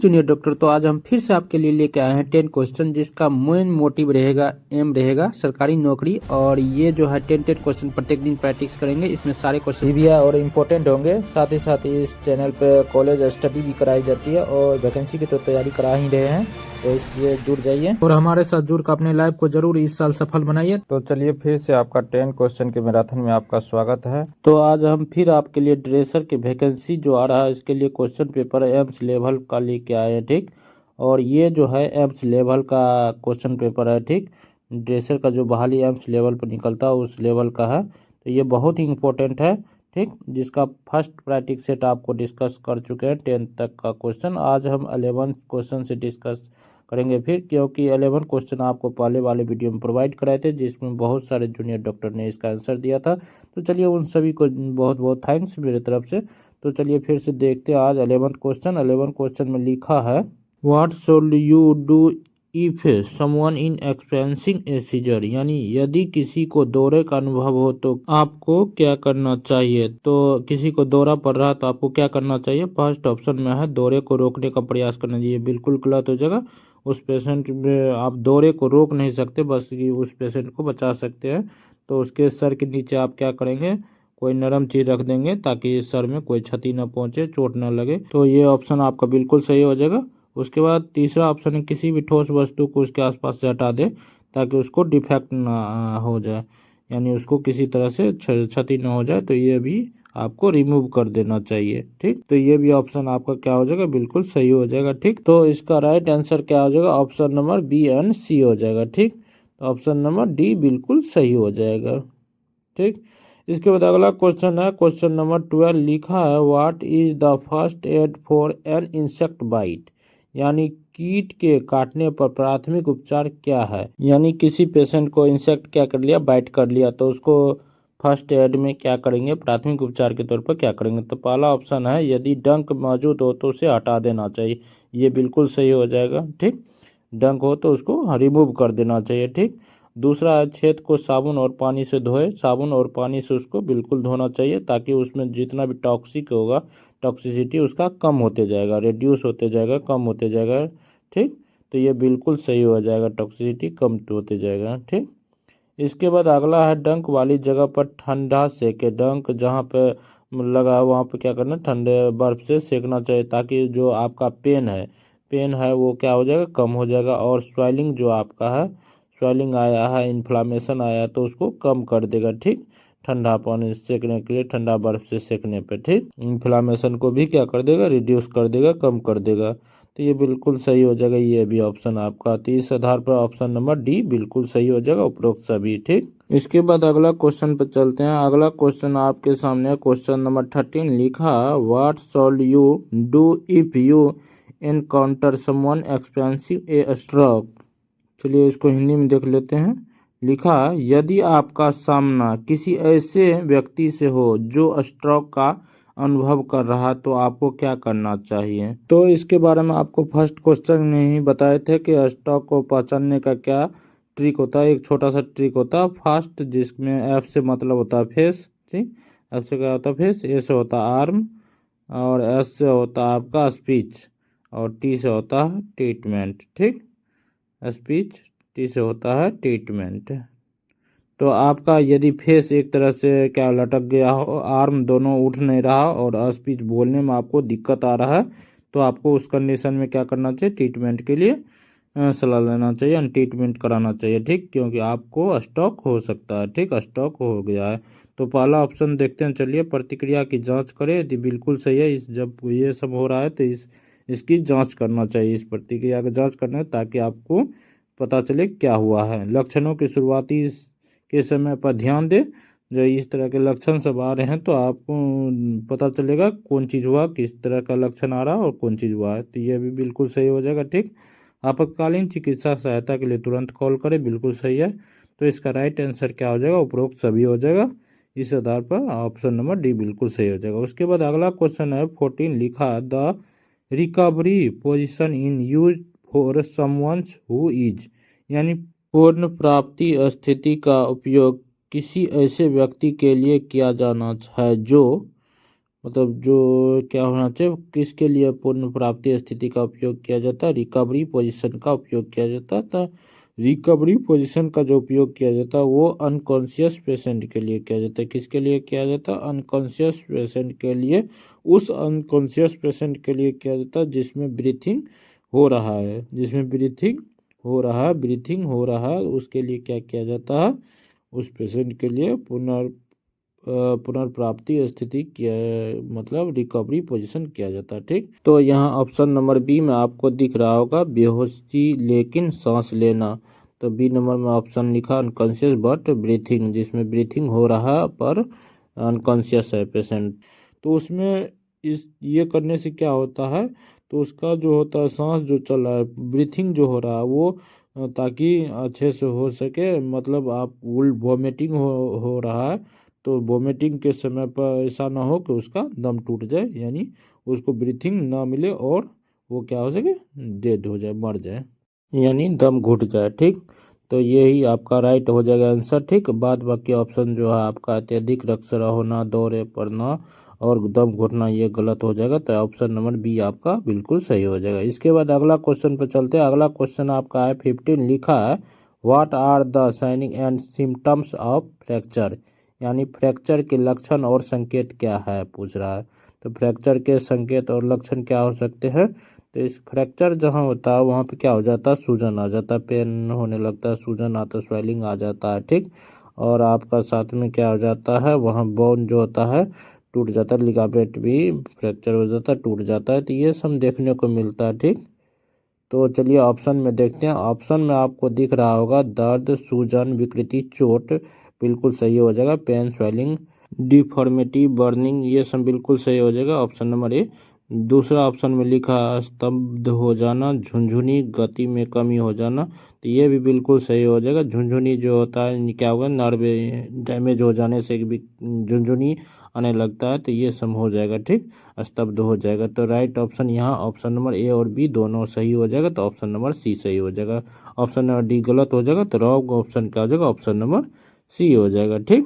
Junior doctor. तो आज हम फिर से आपके लिए लेके आए हैं 10 क्वेश्चन जिसका मेन मोटिव रहेगा, एम रहेगा सरकारी नौकरी। और ये जो है 10 क्वेश्चन प्रत्येक दिन प्रैक्टिस करेंगे। इसमें सारे क्वेश्चन भी और इम्पोर्टेंट होंगे। साथ ही इस चैनल पे कॉलेज स्टडी भी कराई जाती है और वैकेंसी की तो तैयारी करा ही रहे हैं, तो इसलिए जुड़ जाइए और हमारे साथ जुड़ कर अपने लाइफ को जरूर इस साल सफल बनाइए। तो चलिए फिर से आपका 10 क्वेश्चन के मैराथन में आपका स्वागत है। तो आज हम फिर आपके लिए ड्रेसर की वैकेंसी जो आ रहा है इसके लिए क्वेश्चन पेपर एम्स लेवल का लेके आए हैं, ठीक। और ये जो है एम्स लेवल का क्वेश्चन पेपर है, ठीक। ड्रेसर का जो बहाली एम्स लेवल पर निकलता है उस लेवल का है, तो ये बहुत ही इंपॉर्टेंट है, ठीक। जिसका फर्स्ट प्रैक्टिस सेट आपको डिस्कस कर चुके हैं 10 तक का क्वेश्चन। आज हम 11 क्वेश्चन से डिस्कस करेंगे फिर, क्योंकि 11 क्वेश्चन आपको पहले वाले वीडियो में प्रोवाइड कराए थे जिसमें बहुत सारे जूनियर डॉक्टर ने इसका आंसर दिया था। तो चलिए उन सभी को बहुत बहुत थैंक्स मेरे तरफ से। तो चलिए फिर से देखते हैं आज 11 क्वेश्चन। 11 क्वेश्चन में लिखा है what should you do if someone in experiencing a seizure, यानी यदि किसी को दौरे का अनुभव हो तो आपको क्या करना चाहिए। तो किसी को दौरा पड़ रहा है तो आपको क्या करना चाहिए। फर्स्ट ऑप्शन में है दौरे को रोकने का प्रयास करना चाहिए, बिल्कुल गलत हो जाएगा। उस पेशेंट में आप दौरे को रोक नहीं सकते, बस कि उस पेशेंट को बचा सकते हैं। तो उसके सर के नीचे आप क्या करेंगे, कोई नरम चीज रख देंगे ताकि सर में कोई क्षति न पहुंचे, चोट न लगे। तो ये ऑप्शन आपका बिल्कुल सही हो जाएगा। उसके बाद तीसरा ऑप्शन है किसी भी ठोस वस्तु को उसके आसपास से हटा दे ताकि उसको डिफेक्ट ना हो जाए, यानी उसको किसी तरह से क्षति न हो जाए, तो ये भी आपको रिमूव कर देना चाहिए, ठीक। तो ये भी ऑप्शन आपका क्या हो जाएगा, बिल्कुल सही हो जाएगा, ठीक। तो इसका राइट आंसर क्या हो जाएगा, ऑप्शन नंबर बी एंड सी हो जाएगा, ठीक। तो ऑप्शन नंबर डी बिल्कुल सही हो जाएगा, ठीक। इसके बाद अगला क्वेश्चन है क्वेश्चन नंबर 12। लिखा है what is the first aid for an insect bite, यानी कीट के काटने पर प्राथमिक उपचार क्या है। यानी किसी पेशेंट को इंसेक्ट क्या कर लिया, बाइट कर लिया, तो उसको फर्स्ट एड में क्या करेंगे, प्राथमिक उपचार के तौर पर क्या करेंगे। तो पहला ऑप्शन है यदि डंक मौजूद हो तो उसे हटा देना चाहिए, ये बिल्कुल सही हो जाएगा, ठीक। डंक हो तो उसको रिमूव कर देना चाहिए, ठीक। दूसरा है छेद को साबुन और पानी से धोए, साबुन और पानी से उसको बिल्कुल धोना चाहिए ताकि उसमें जितना भी टॉक्सिक होगा, टॉक्सिसिटी उसका कम होते जाएगा, रिड्यूस होते जाएगा, कम होते जाएगा, ठीक। तो ये बिल्कुल सही हो जाएगा, टॉक्सिसिटी कम होते जाएगा, ठीक। इसके बाद अगला है डंक वाली जगह पर ठंडा सेके, डंक जहाँ पे लगा है वहाँ पे क्या करना, ठंडे बर्फ से सेकना चाहिए ताकि जो आपका पेन है वो क्या हो जाएगा, कम हो जाएगा। और स्वेलिंग जो आपका है, स्वेलिंग आया है, इन्फ्लामेशन आया है, तो उसको कम कर देगा, ठीक। ठंडा पानी सेकने के लिए, ठंडा बर्फ से सेकने पे, ठीक। इन्फ्लामेशन को भी क्या कर देगा, रिड्यूस कर देगा, कम कर देगा। तो ये बिल्कुल सही हो जाएगा, ये भी ऑप्शन आपका। तो इस आधार पर ऑप्शन नंबर डी बिल्कुल सही हो जाएगा, उपरोक्त सभी, ठीक। इसके बाद अगला क्वेश्चन पर चलते हैं। अगला क्वेश्चन आपके सामने क्वेश्चन नंबर 13। लिखा what shawl you do if you encounter someone expensive A stroke. चलिए इसको हिंदी में देख लेते हैं। लिखा यदि आपका सामना किसी ऐसे व्यक्ति से हो जो स्ट्रोक का अनुभव कर रहा तो आपको क्या करना चाहिए। तो इसके बारे में आपको फर्स्ट क्वेश्चन में ही बताए थे कि स्ट्रोक को पहचानने का क्या ट्रिक होता है। एक छोटा सा ट्रिक होता है फर्स्ट, जिसमें एफ से मतलब होता है फेस, ठीक। एफ से क्या होता है फेस, ए से होता है आर्म, और एस से होता है आपका स्पीच, और टी से होता है ट्रीटमेंट, ठीक। स्पीच, टी से होता है ट्रीटमेंट। तो आपका यदि फेस एक तरह से क्या लटक गया हो, आर्म दोनों उठ नहीं रहा और स्पीच बोलने में आपको दिक्कत आ रहा है, तो आपको उस कंडीशन में क्या करना चाहिए, ट्रीटमेंट के लिए सलाह लेना चाहिए, ट्रीटमेंट कराना चाहिए, ठीक। क्योंकि आपको स्ट्रोक हो सकता है, ठीक, स्ट्रोक हो गया है। तो पहला ऑप्शन देखते हैं, चलिए प्रतिक्रिया की जांच करें, यदि बिल्कुल सही है, इस जब ये सब हो रहा है तो इसकी जांच करना चाहिए, इस प्रतिक्रिया की जांच करना है ताकि आपको पता चले क्या हुआ है। लक्षणों की शुरुआती के समय पर ध्यान दें, जो इस तरह के लक्षण सब आ रहे हैं तो आपको पता चलेगा कौन चीज़ हुआ, किस तरह का लक्षण आ रहा है और कौन चीज़ हुआ है। तो ये भी बिल्कुल सही हो जाएगा, ठीक। आपातकालीन चिकित्सा सहायता के लिए तुरंत कॉल करें, बिल्कुल सही है। तो इसका राइट आंसर क्या हो जाएगा, उपरोक्त सभी हो जाएगा। इस आधार पर ऑप्शन नंबर डी बिल्कुल सही हो जाएगा। उसके बाद अगला क्वेश्चन है 14। लिखा the recovery position in use for someone's who is, यानी पूर्ण प्राप्ति स्थिति का उपयोग किसी ऐसे व्यक्ति के लिए किया जाना है जो मतलब जो क्या होना चाहिए, किसके लिए पूर्ण प्राप्ति स्थिति का उपयोग किया जाता है, रिकवरी पोजीशन का उपयोग किया जाता है। तो रिकवरी पोजीशन का जो उपयोग किया जाता है वो अनकॉन्शियस पेशेंट के लिए किया जाता है। किसके लिए किया जाता है, अनकॉन्शियस पेशेंट के लिए। उस अनकॉन्शियस पेशेंट के लिए किया जाता है जिसमें ब्रीथिंग हो रहा है, जिसमें ब्रीथिंग हो रहा है, उसके लिए क्या किया जाता है, उस पेशेंट के लिए पुनर्प्राप्ति स्थिति किया, मतलब रिकवरी पोजीशन किया जाता है। ठीक, तो यहाँ ऑप्शन नंबर बी में आपको दिख रहा होगा बेहोशी लेकिन सांस लेना। तो बी नंबर में ऑप्शन लिखा अनकॉन्शियस बट ब्रीथिंग, जिसमें ब्रीथिंग हो रहा पर अनकॉन्शियस है पेशेंट। तो उसमें ये करने से क्या होता है, तो उसका जो होता है सांस जो चल रहा है, ब्रीथिंग जो हो रहा है वो ताकि अच्छे से हो सके, मतलब आप वॉमिटिंग हो रहा है तो वॉमिटिंग के समय पर ऐसा ना हो कि उसका दम टूट जाए, यानी उसको ब्रीथिंग ना मिले और वो क्या हो सके, डेड हो जाए, मर जाए, यानी दम घुट जाए। ठीक, तो यही आपका राइट हो जाएगा आंसर। ठीक, बाद बाकी ऑप्शन जो है आपका अत्यधिक रक्तस्राव होना, दौरे पड़ना और दम घुटना, ये गलत हो जाएगा। तो ऑप्शन नंबर बी आपका बिल्कुल सही हो जाएगा। इसके बाद अगला क्वेश्चन पर चलते हैं। अगला क्वेश्चन आपका है 15, लिखा है what are the signing and symptoms of fracture, यानी फ्रैक्चर के लक्षण और संकेत क्या है, पूछ रहा है। तो फ्रैक्चर के संकेत और लक्षण क्या हो सकते हैं, तो इस फ्रैक्चर जहाँ होता है वहाँ पे क्या हो जाता है, सूजन आ जाता है, पेन होने लगता है, सूजन आता है, स्वेलिंग आ जाता है। ठीक, और आपका साथ में क्या हो जाता है, वहाँ बोन जो होता है टूट जाता है, लिगामेंट भी फ्रैक्चर हो जाता है, टूट जाता है। तो ये सब देखने को मिलता है। ठीक, तो चलिए ऑप्शन में देखते हैं। ऑप्शन में आपको दिख रहा होगा दर्द, सूजन, विकृति, चोट, बिल्कुल सही हो जाएगा। पेन, स्वेलिंग, डिफॉर्मिटी, बर्निंग, ये सब बिल्कुल सही हो जाएगा, ऑप्शन नंबर ए। दूसरा ऑप्शन में लिखा स्तब्ध हो जाना, झुनझुनी, गति में कमी हो जाना, तो ये भी बिल्कुल सही हो जाएगा। झुनझुनी जो होता है क्या होगा, नर्व डैमेज हो जाने से भी झुनझुनी आने लगता है, तो ये सब हो जाएगा। ठीक, स्तब्ध हो जाएगा। तो राइट ऑप्शन यहाँ ऑप्शन नंबर ए और बी दोनों सही हो जाएगा, तो ऑप्शन नंबर सी सही हो जाएगा। ऑप्शन नंबर डी गलत हो जाएगा, तो रॉन्ग ऑप्शन क्या हो जाएगा, ऑप्शन नंबर सी हो जाएगा। ठीक,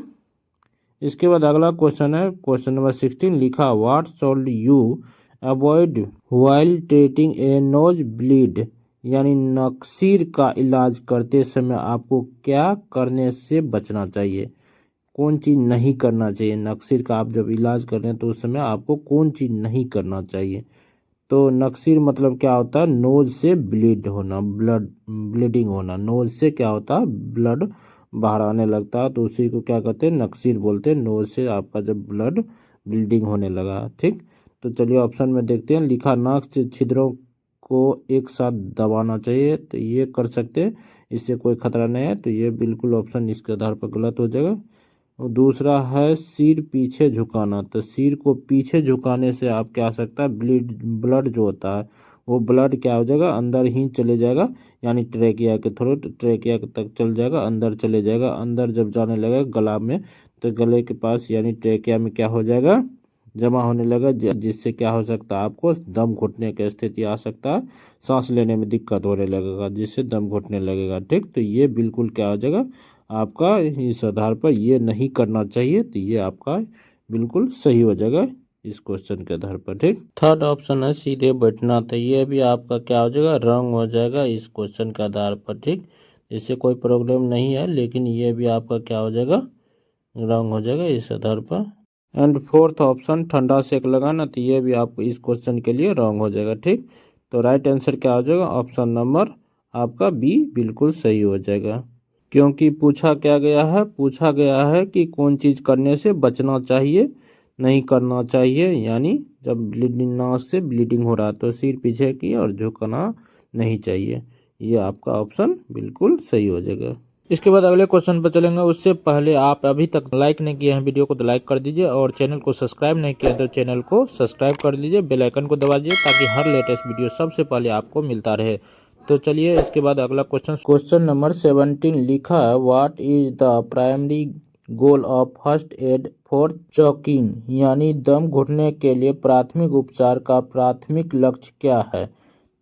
इसके बाद अगला क्वेश्चन है क्वेश्चन नंबर 16, लिखा what should you avoid while treating a nose bleed, यानी नक्सीर का इलाज करते समय आपको क्या करने से बचना चाहिए, कौन चीज़ नहीं करना चाहिए। नक्सीर का आप जब इलाज कर रहे हैं तो उस समय आपको कौन चीज़ नहीं करना चाहिए। तो नक्सीर मतलब क्या होता है, नोज से ब्लीड होना, ब्लीडिंग होना, नोज से क्या होता है, ब्लड बाहर आने लगता है, तो उसी को क्या कहते हैं, नक्सीर बोलते हैं। नोज से आपका जब ब्लड ब्लीडिंग होने लगा। ठीक, तो चलिए ऑप्शन में देखते हैं। लिखा नाक से छिद्रों को एक साथ दबाना चाहिए, तो ये कर सकते हैं, इससे कोई खतरा नहीं है, तो ये बिल्कुल ऑप्शन इसके आधार पर गलत हो जाएगा। और दूसरा है सिर पीछे झुकाना, तो सिर को पीछे झुकाने से आप क्या सकता है, ब्लड जो होता है वो ब्लड क्या हो जाएगा, अंदर ही चले जाएगा, यानी ट्रेकिया के थ्रू ट्रेकिया तक चल जाएगा, अंदर चले जाएगा। अंदर जब जाने लगेगा गला में, तो गले के पास यानी ट्रेकिया में क्या हो जाएगा, जमा होने लगा, जिससे क्या हो सकता है, आपको दम घुटने की स्थिति आ सकता है, सांस लेने में दिक्कत होने लगेगा, जिससे दम घुटने लगेगा। ठीक, तो ये बिल्कुल क्या हो जाएगा आपका, इस आधार पर ये नहीं करना चाहिए, तो ये आपका बिल्कुल सही हो जाएगा इस क्वेश्चन के आधार पर। ठीक, थर्ड ऑप्शन है सीधे बैठना, तो ये भी आपका क्या हो जाएगा, रंग हो जाएगा इस क्वेश्चन के आधार पर। ठीक, इससे कोई प्रॉब्लम नहीं है, लेकिन ये भी आपका क्या हो जाएगा, रंग हो जाएगा इस आधार पर। एंड फोर्थ ऑप्शन ठंडा सेक लगाना, तो ये भी आपको इस क्वेश्चन के लिए रॉन्ग हो जाएगा। ठीक, तो राइट आंसर क्या हो जाएगा, ऑप्शन नंबर आपका बी बिल्कुल सही हो जाएगा। क्योंकि पूछा गया है कि कौन चीज़ करने से बचना चाहिए, नहीं करना चाहिए, यानी जब ब्लीडिंग, नाक से ब्लीडिंग हो रहा है तो सिर पीछे की और झुकना नहीं चाहिए। ये आपका ऑप्शन बिल्कुल सही हो जाएगा। इसके बाद अगले क्वेश्चन पर चलेंगे, उससे पहले आप अभी तक लाइक नहीं किए हैं वीडियो को तो लाइक कर दीजिए, और चैनल को सब्सक्राइब नहीं किया तो चैनल को सब्सक्राइब कर लीजिए, बेल आइकन को दबा दीजिए ताकि हर लेटेस्ट वीडियो सबसे पहले आपको मिलता रहे। तो चलिए इसके बाद अगला क्वेश्चन नंबर 17, लिखा है what is the primary goal of first aid for choking, यानी दम घुटने के लिए प्राथमिक उपचार का प्राथमिक लक्ष्य क्या है।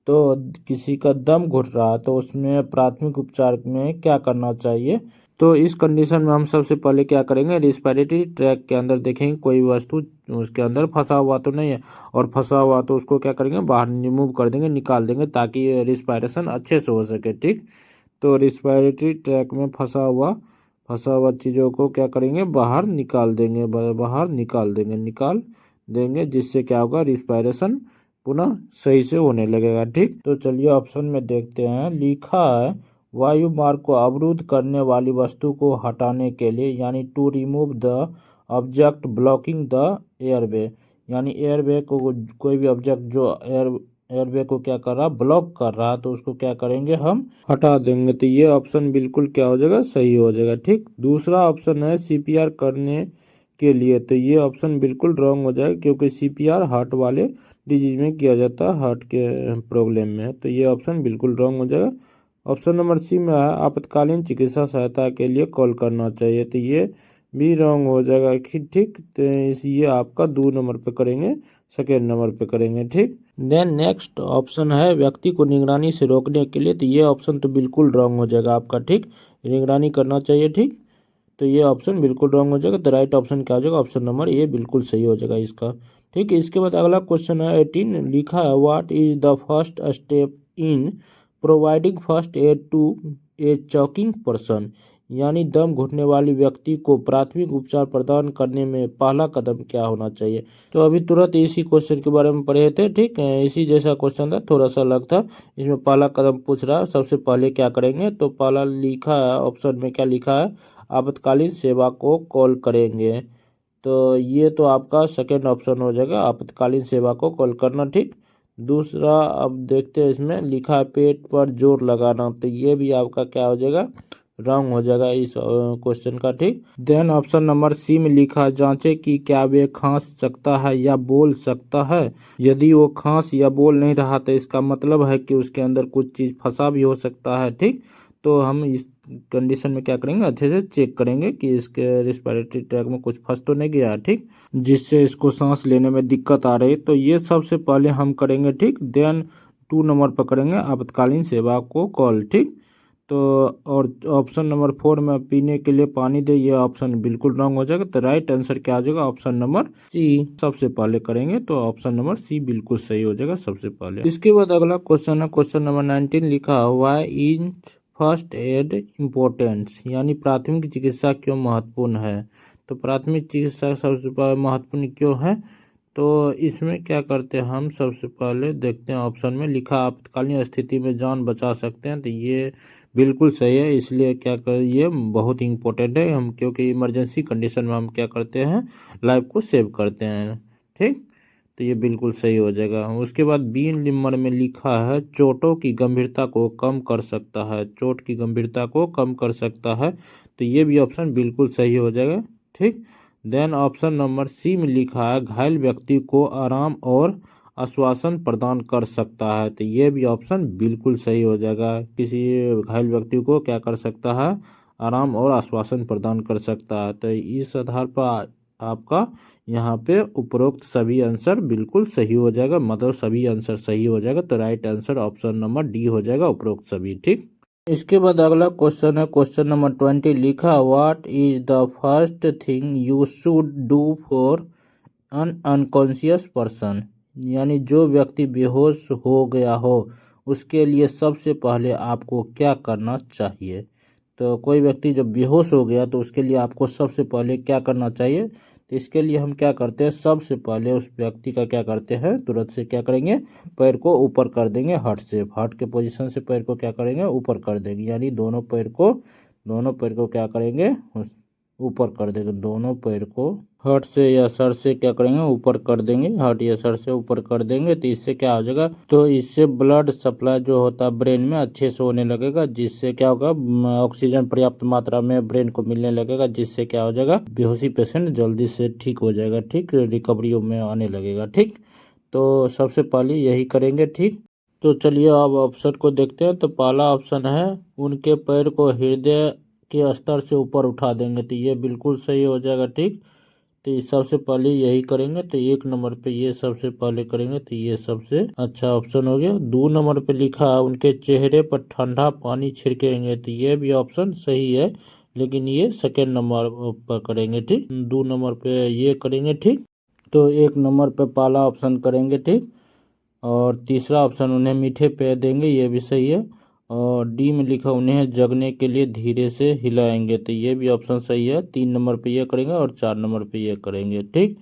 तो किसी का दम घुट रहा है तो उसमें प्राथमिक उपचार में क्या करना चाहिए। तो इस कंडीशन में हम सबसे पहले क्या करेंगे, रिस्पिरेटरी ट्रैक के अंदर देखेंगे कोई वस्तु उसके अंदर फंसा हुआ तो नहीं है, और फंसा हुआ तो उसको क्या करेंगे, बाहर रिमूव कर देंगे, निकाल देंगे, ताकि रिस्पायरेशन अच्छे से हो सके। ठीक, तो रिस्पिरेटरी ट्रैक में फंसा हुआ चीज़ों को क्या करेंगे, बाहर निकाल देंगे, बाहर निकाल देंगे, जिससे क्या होगा, रिस्पायरेशन पुनः सही से होने लगेगा। ठीक, तो चलिए ऑप्शन में देखते हैं। लिखा है वायु मार्ग को अवरुद्ध करने वाली वस्तु को हटाने के लिए, यानी to remove the object blocking the airway, यानी एयरवे को कोई भी ऑब्जेक्ट जो एयरवे को क्या कर रहा, ब्लॉक कर रहा, तो उसको क्या करेंगे, हम हटा देंगे। तो ये ऑप्शन बिल्कुल क्या हो जाएगा, सही हो जाएगा। ठीक, दूसरा ऑप्शन है सीपीआर करने के लिए, तो ये ऑप्शन बिल्कुल रॉन्ग हो जाएगा, क्योंकि सीपीआर हार्ट वाले डिजीज में किया जाता है, हार्ट के प्रॉब्लम में, तो ये ऑप्शन बिल्कुल रॉन्ग हो जाएगा। ऑप्शन नंबर सी में है आपातकालीन चिकित्सा सहायता के लिए कॉल करना चाहिए, तो ये भी रॉन्ग हो जाएगा। ठीक, तो ये आपका 2 नंबर पे करेंगे, सेकेंड नंबर पे करेंगे। ठीक, देन नेक्स्ट ऑप्शन है व्यक्ति को निगरानी से रोकने के लिए, तो ये ऑप्शन तो बिल्कुल रॉन्ग हो जाएगा आपका। ठीक, निगरानी करना चाहिए। ठीक, तो ये ऑप्शन बिल्कुल रॉन्ग हो जाएगा। तो राइट ऑप्शन क्या हो जाएगा, ऑप्शन नंबर ए बिल्कुल सही हो जाएगा इसका। ठीक है, इसके बाद अगला क्वेश्चन है 18, लिखा है what is the first step in providing first aid to a choking person, यानी दम घुटने वाली व्यक्ति को प्राथमिक उपचार प्रदान करने में पहला कदम क्या होना चाहिए। तो अभी तुरंत इसी क्वेश्चन के बारे में पढ़े थे। ठीक है, इसी जैसा क्वेश्चन था, थोड़ा सा अलग था। इसमें पहला कदम पूछ रहा है, सबसे पहले क्या करेंगे, तो पहला लिखा है ऑप्शन में, क्या लिखा है, आपातकालीन सेवा को कॉल करेंगे। तो ये तो आपका सेकेंड ऑप्शन हो जाएगा, आपातकालीन सेवा को कॉल करना। ठीक, दूसरा अब देखते हैं, इसमें लिखा है पेट पर जोर लगाना, तो ये भी आपका क्या हो जाएगा, रॉन्ग हो जाएगा इस क्वेश्चन का। ठीक, देन ऑप्शन नंबर सी में लिखा है जांचे कि क्या वे खांस सकता है या बोल सकता है, यदि वो खांस या बोल नहीं रहा तो इसका मतलब है कि उसके अंदर कुछ चीज़ फंसा भी हो सकता है। ठीक, तो हम इस कंडीशन में क्या करेंगे, अच्छे से चेक करेंगे कि इसके रिस्पिरेटरी ट्रैक में कुछ फंस तो नहीं गया है। ठीक, जिससे इसको सांस लेने में दिक्कत आ रही है, तो ये सबसे पहले हम करेंगे। ठीक, देन 2 नंबर पर करेंगे आपातकालीन सेवा को कॉल। ठीक, तो और ऑप्शन नंबर 4 में पीने के लिए पानी दे, ये ऑप्शन बिल्कुल रॉन्ग हो जाएगा। तो राइट आंसर क्या हो जाएगा, ऑप्शन नंबर सी सबसे पहले करेंगे, तो ऑप्शन नंबर सी बिल्कुल सही हो जाएगा सबसे पहले। इसके बाद अगला क्वेश्चन है क्वेश्चन नंबर 19, लिखा हुआ है इन फर्स्ट एड इम्पोर्टेंस, यानी प्राथमिक चिकित्सा क्यों महत्वपूर्ण है। तो प्राथमिक चिकित्सा सबसे महत्वपूर्ण क्यों है, तो इसमें क्या करते हैं, हम सबसे पहले देखते हैं ऑप्शन में लिखा आपातकालीन स्थिति में जान बचा सकते हैं, तो ये बिल्कुल सही है। इसलिए क्या कर, ये बहुत ही इंपॉर्टेंट है, हम क्योंकि इमरजेंसी कंडीशन में हम क्या करते हैं, लाइफ को सेव करते हैं। ठीक, तो ये बिल्कुल सही हो जाएगा। उसके बाद बी नंबर में लिखा है चोटों की गंभीरता को कम कर सकता है, चोट की गंभीरता को कम कर सकता है, तो ये भी ऑप्शन बिल्कुल सही हो जाएगा। ठीक, देन ऑप्शन नंबर सी में लिखा है घायल व्यक्ति को आराम और आश्वासन प्रदान कर सकता है, तो ये भी ऑप्शन बिल्कुल सही हो जाएगा। किसी घायल व्यक्ति को क्या कर सकता है, आराम और आश्वासन प्रदान कर सकता है। तो इस आधार पर आपका यहाँ पे उपरोक्त सभी आंसर बिल्कुल सही हो जाएगा, मतलब सभी आंसर सही हो जाएगा। तो right answer option number D हो जाएगा, उपरोक्त सभी। ठीक, इसके बाद अगला क्वेश्चन है क्वेश्चन नंबर 20, लिखा what is the first thing you should do for on unconscious person, यानी जो व्यक्ति बेहोश हो गया हो उसके लिए सबसे पहले आपको क्या करना चाहिए। तो कोई व्यक्ति जब बेहोश हो गया तो उसके लिए आपको सबसे पहले क्या करना चाहिए, तो इसके लिए हम क्या करते हैं, सबसे पहले उस व्यक्ति का क्या करते हैं, तुरंत से क्या करेंगे, पैर को ऊपर कर देंगे, हार्ट के पोजीशन से पैर को क्या करेंगे, ऊपर कर देंगे, यानी दोनों पैर को क्या करेंगे, ऊपर कर देंगे, दोनों पैर को हार्ट से या सर से क्या करेंगे, ऊपर कर देंगे, हार्ट या सर से ऊपर कर देंगे। तो इससे क्या हो जाएगा, तो इससे ब्लड सप्लाई जो होता है ब्रेन में अच्छे से होने लगेगा, जिससे क्या होगा, ऑक्सीजन पर्याप्त मात्रा में ब्रेन को मिलने लगेगा, जिससे क्या हो जाएगा, बेहोशी पेशेंट जल्दी से ठीक हो जाएगा। ठीक, रिकवरी में आने लगेगा। ठीक, तो सबसे पहले यही करेंगे। ठीक, तो चलिए अब ऑप्शन को देखते हैं। तो पहला ऑप्शन है उनके पैर को हृदय के स्तर से ऊपर उठा देंगे, तो ये बिल्कुल सही हो जाएगा। ठीक, तो ये सबसे पहले यही करेंगे, तो 1 नंबर पे ये सबसे पहले करेंगे, तो ये सबसे अच्छा ऑप्शन हो गया। 2 नंबर पे लिखा है उनके चेहरे पर ठंडा पानी छिड़केंगे, तो ये भी ऑप्शन सही है, लेकिन ये सेकेंड नंबर पर करेंगे, ठीक। 2 नंबर पे ये करेंगे, ठीक। तो 1 नंबर पे पहला ऑप्शन करेंगे, ठीक। और तीसरा ऑप्शन उन्हें मीठे पेय देंगे, ये भी सही है। और डी में लिखा उन्हें जगने के लिए धीरे से हिलाएंगे, तो ये भी ऑप्शन सही है। 3 नंबर पे ये करेंगे और 4 नंबर पे ये करेंगे, ठीक।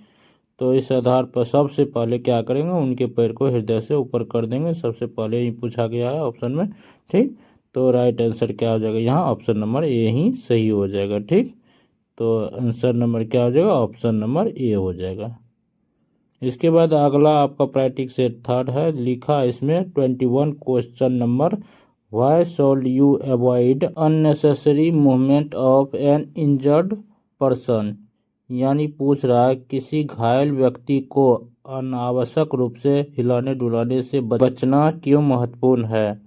तो इस आधार पर सबसे पहले क्या करेंगे, उनके पैर को हृदय से ऊपर कर देंगे, सबसे पहले ही पूछा गया है ऑप्शन में, ठीक। तो राइट आंसर क्या हो जाएगा यहाँ, ऑप्शन नंबर ए ही सही हो जाएगा, ठीक। तो आंसर नंबर क्या हो जाएगा, ऑप्शन नंबर ए हो जाएगा। इसके बाद अगला आपका प्रैक्टिस सेट थर्ड है, लिखा इसमें 21 question number, why shawl you avoid unnecessary movement of N injured person. यानी पूछ रहा है किसी घायल व्यक्ति को अनावश्यक रूप से हिलाने डुलाने से बचना क्यों महत्वपूर्ण है।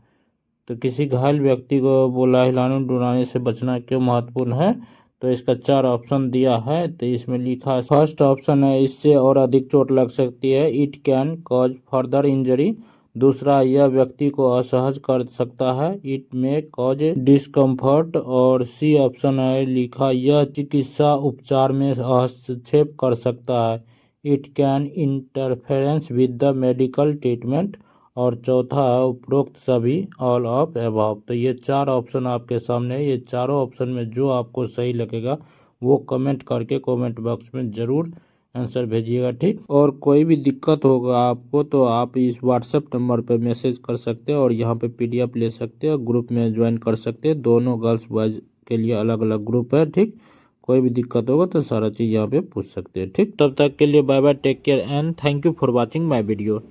तो किसी घायल व्यक्ति को बोला हिलाने डुलाने से बचना क्यों महत्वपूर्ण है, तो इसका 4 ऑप्शन दिया है। तो इसमें लिखा फर्स्ट ऑप्शन है, इससे और अधिक चोट लग सकती है, it can cause further injury. दूसरा, यह व्यक्ति को असहज कर सकता है, इट में कॉज डिस्कम्फर्ट। और सी ऑप्शन है लिखा, यह चिकित्सा उपचार में हस्तक्षेप कर सकता है, it can interference with the medical treatment. और चौथा है उपरोक्त सभी, ऑल ऑफ अबव। तो ये 4 ऑप्शन आपके सामने है, ये चारों ऑप्शन में जो आपको सही लगेगा वो कमेंट करके कमेंट बॉक्स में ज़रूर आंसर भेजिएगा, ठीक। और कोई भी दिक्कत होगा आपको तो आप इस व्हाट्सएप नंबर पर मैसेज कर सकते हैं और यहाँ पे PDF ले सकते हैं, ग्रुप में ज्वाइन कर सकते हैं। दोनों गर्ल्स बॉयज़ के लिए अलग अलग ग्रुप है, ठीक। कोई भी दिक्कत होगा तो सारा चीज़ यहाँ पे पूछ सकते हैं, ठीक। तब तक के लिए bye bye, take care and thank you for watching my video.